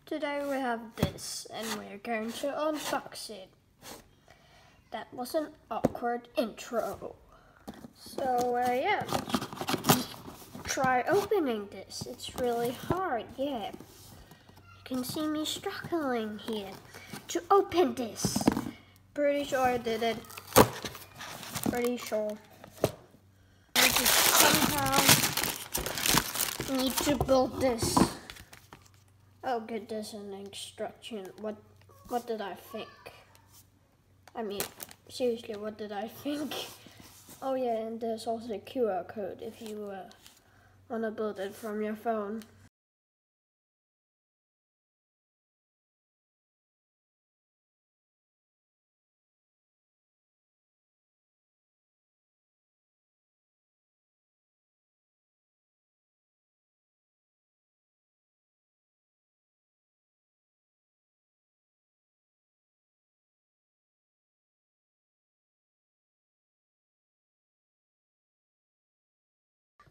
Today we have this and we're going to unbox it. That was an awkward intro. So yeah, let's try opening this. It's really hard, yeah. You can see me struggling here to open this. Pretty sure I did it. Pretty sure. I just somehow need to build this. Oh good, there's an instruction. What did I think? I mean, seriously, what did I think? Oh yeah, and there's also a QR code if you want to build it from your phone.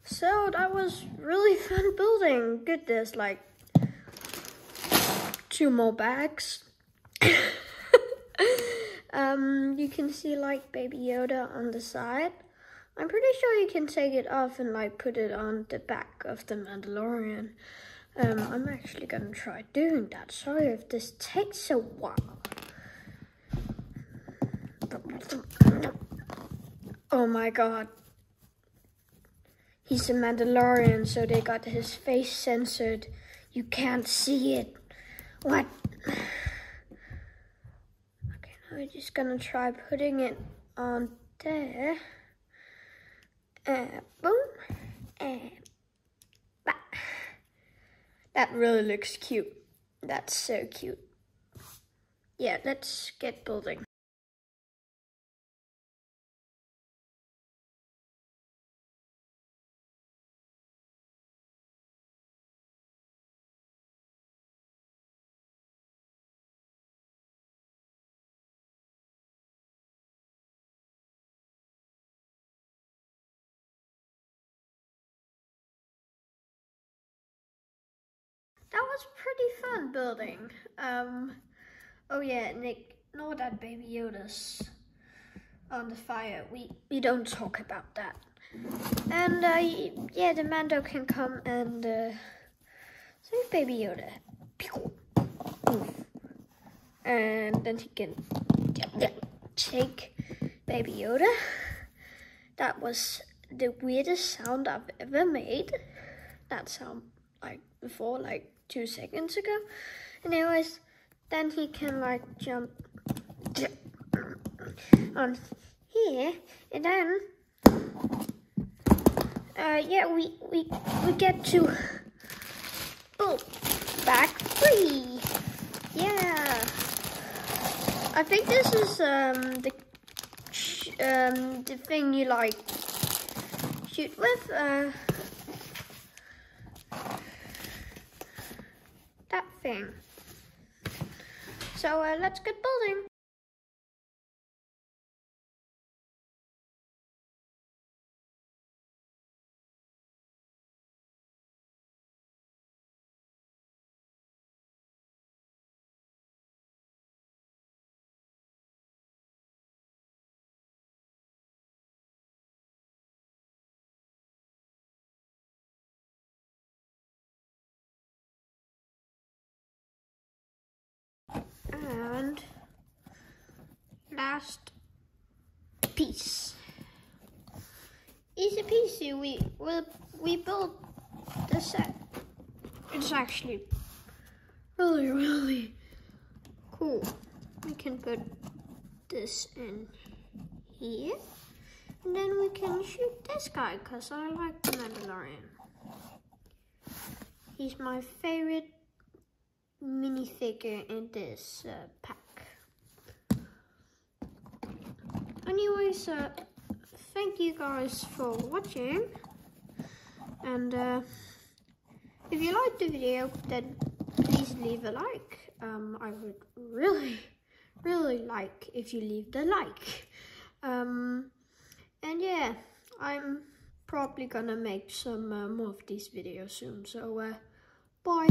So that was really fun building. Good, there's like 2 more bags. You can see like Baby Yoda on the side. I'm pretty sure you can take it off and like put it on the back of the Mandalorian. I'm actually gonna try doing that. Sorry if this takes a while. Oh my god. He's a Mandalorian, so they got his face censored. You can't see it. What? Okay, now we're just gonna try putting it on there. Boom. And bah. That really looks cute. That's so cute. Yeah, let's get building. That was pretty fun building. Oh yeah, Nick, ignore that Baby Yoda's on the fire. We don't talk about that. And yeah, the Mando can come and save Baby Yoda. And then he can take Baby Yoda. That was the weirdest sound I've ever made. That sound like before, like 2 seconds ago. Anyways, then he can like jump on here, and then yeah, we get to build back free. Yeah, I think this is the thing you like shoot with. That thing. So let's get building. And last piece. Easy peasy, we built the set. It's actually really cool. We can put this in here, and then we can shoot this guy because I like the Mandalorian. He's my favorite minifigure in this pack. Anyways, thank you guys for watching, and if you liked the video, then please leave a like. I would really like if you leave the like. And yeah, I'm probably gonna make some more of these videos soon, so bye.